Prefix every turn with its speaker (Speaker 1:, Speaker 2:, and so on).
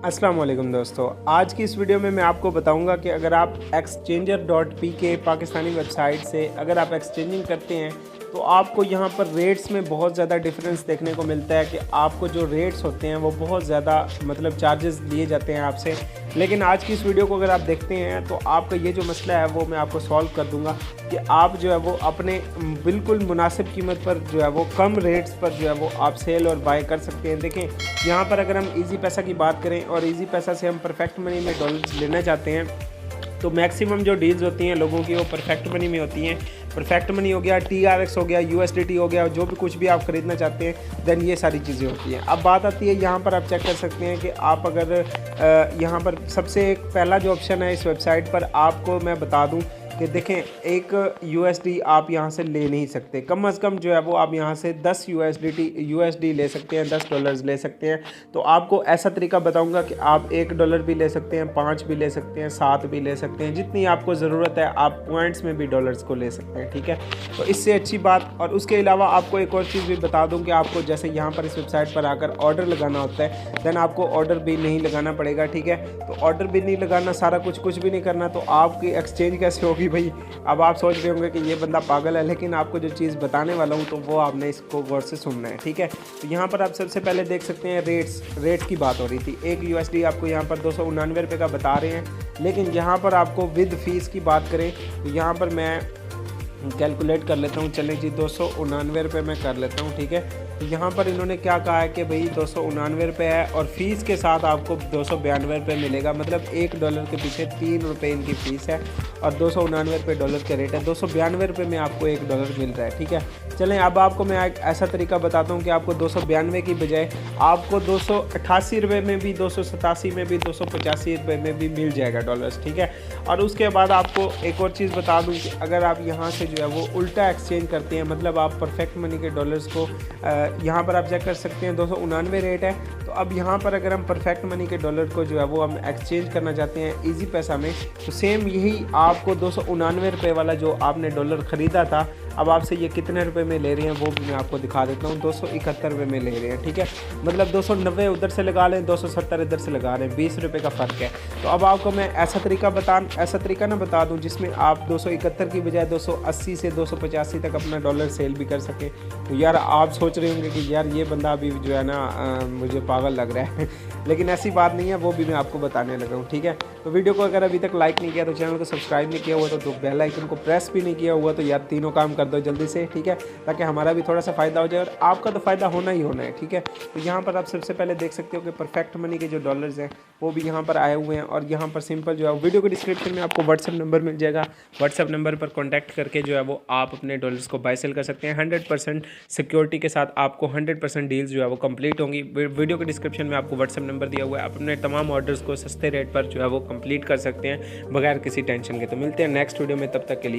Speaker 1: अस्सलाम वालेकुम दोस्तों, आज की इस वीडियो में मैं आपको बताऊंगा कि अगर आप exchanger.pk पाकिस्तानी वेबसाइट से अगर आप एक्सचेंजिंग करते हैं तो आपको यहाँ पर रेट्स में बहुत ज़्यादा डिफरेंस देखने को मिलता है कि आपको जो रेट्स होते हैं वो बहुत ज़्यादा मतलब चार्जेस लिए जाते हैं आपसे। लेकिन आज की इस वीडियो को अगर आप देखते हैं तो आपका ये जो मसला है वो मैं आपको सॉल्व कर दूंगा कि आप जो है वो अपने बिल्कुल मुनासिब कीमत पर जो है वो कम रेट्स पर जो है वो आप सेल और बाय कर सकते हैं। देखें यहाँ पर अगर हम ईजी पैसा की बात करें और ईजी पैसा से हम परफेक्ट मनी में डॉलर्स लेना चाहते हैं तो मैक्सिमम जो डील्स होती हैं लोगों की वो परफेक्ट मनी में होती हैं। परफेक्ट मनी हो गया, TRX हो गया, USDT हो गया, जो भी कुछ भी आप ख़रीदना चाहते हैं देन ये सारी चीज़ें होती हैं। अब बात आती है यहाँ पर आप चेक कर सकते हैं कि आप अगर यहाँ पर सबसे एक पहला जो ऑप्शन है इस वेबसाइट पर आपको मैं बता दूँ कि देखें एक USD आप यहाँ से ले नहीं सकते, कम से कम जो है वो आप यहाँ से 10 USD ले सकते हैं, $10 ले सकते हैं। तो आपको ऐसा तरीका बताऊँगा कि आप $1 भी ले सकते हैं, 5 भी ले सकते हैं, 7 भी ले सकते हैं, जितनी आपको ज़रूरत है आप पॉइंट्स में भी डॉलर्स को ले सकते हैं। ठीक है, तो इससे अच्छी बात। और उसके अलावा आपको एक और चीज़ भी बता दूँ कि आपको जैसे यहाँ पर इस वेबसाइट पर आकर ऑर्डर लगाना होता है देन आपको ऑर्डर भी नहीं लगाना पड़ेगा। ठीक है, तो ऑर्डर भी नहीं लगाना, सारा कुछ भी नहीं करना, तो आपकी एक्सचेंज कैसे होगी भाई। अब आप सोच रहे होंगे कि ये बंदा पागल है, लेकिन आपको जो चीज़ बताने वाला हूँ तो वो आपने इसको गौर से सुनना है। ठीक है, तो यहाँ पर आप सबसे पहले देख सकते हैं रेट्स की बात हो रही थी। एक USD आपको यहाँ पर 299 रुपये का बता रहे हैं, लेकिन यहाँ पर आपको विद फीस की बात करें तो यहाँ पर मैं कैलकुलेट कर लेता हूँ। चलें जी, 299 रुपये मैं कर लेता हूँ। ठीक है, तो यहाँ पर इन्होंने क्या कहा है कि भाई 299 रुपये है और फ़ीस के साथ आपको 292 रुपये मिलेगा, मतलब $1 के पीछे 3 रुपये इनकी फ़ीस है और 299 रुपये डॉलर के रेट है। 292 रुपये में आपको $1 मिल रहा है। ठीक है, चलें अब आपको मैं एक ऐसा तरीका बताता हूँ कि आपको 292 की बजाय आपको 288 रुपये में भी, 287 में भी, 285 रुपये में भी मिल जाएगा डॉलर्स। ठीक है, और उसके बाद आपको एक और चीज़ बता दूँ कि अगर आप यहाँ से जो है वो उल्टा एक्सचेंज करते हैं, मतलब आप परफेक्ट मनी के डॉलर्स को यहाँ पर आप चेक कर सकते हैं 299 रेट है, तो अब यहाँ पर अगर हम परफेक्ट मनी के डॉलर को जो है वो हम एक्सचेंज करना चाहते हैं ईजी पैसा में, तो सेम यही आपको 299 रुपये वाला जो आपने डॉलर ख़रीदा था अब आपसे ये कितने रुपए में ले रहे हैं वो भी मैं आपको दिखा देता हूँ। 271 रुपये में ले रहे हैं। ठीक है, मतलब 290 उधर से लगा लें, 270 इधर से लगा रहे हैं, 20 रुपये का फ़र्क है। तो अब आपको मैं ऐसा तरीका ना बता दूं जिसमें आप 271 की बजाय 280 से 285 तक अपना डॉलर सेल भी कर सकें। तो यार आप सोच रहे होंगे कि यार ये बंदा अभी जो है ना मुझे पागल लग रहा है लेकिन ऐसी बात नहीं है, वो भी मैं आपको बताने लगा हूँ। ठीक है, तो वीडियो को अगर अभी तक लाइक नहीं किया तो चैनल को सब्सक्राइब नहीं किया हुआ तो बेल आइकन को प्रेस भी नहीं किया हुआ तो यार तीनों काम कर दो जल्दी से। ठीक है, ताकि हमारा भी थोड़ा सा फ़ायदा हो जाए और आपका तो फ़ायदा होना ही होना है। ठीक है, तो यहाँ पर आप सबसे पहले देख सकते हो कि परफेक्ट मनी के जो डॉलर्स हैं वो भी यहाँ पर आए हुए हैं और यहाँ पर सिंपल जो है वीडियो के डिस्क्रिप्शन में आपको व्हाट्सअप नंबर मिल जाएगा। व्हाट्सअप नंबर पर कॉन्टैक्ट करके जो है वो आप अपने डॉलर्स को बाय सेल कर सकते हैं। 100% सिक्योरिटी के साथ आपको 100% डील्स जो है वो कंप्लीट होंगी। वीडियो के डिस्क्रिप्शन में आपको व्हाट्सअप नंबर दिया हुआ है, आप अपने तमाम ऑर्डर्स को सस्ते रेट पर जो है वो कंप्लीट कर सकते हैं बगैर किसी टेंशन के। तो मिलते हैं नेक्स्ट वीडियो में, तब तक के लिए।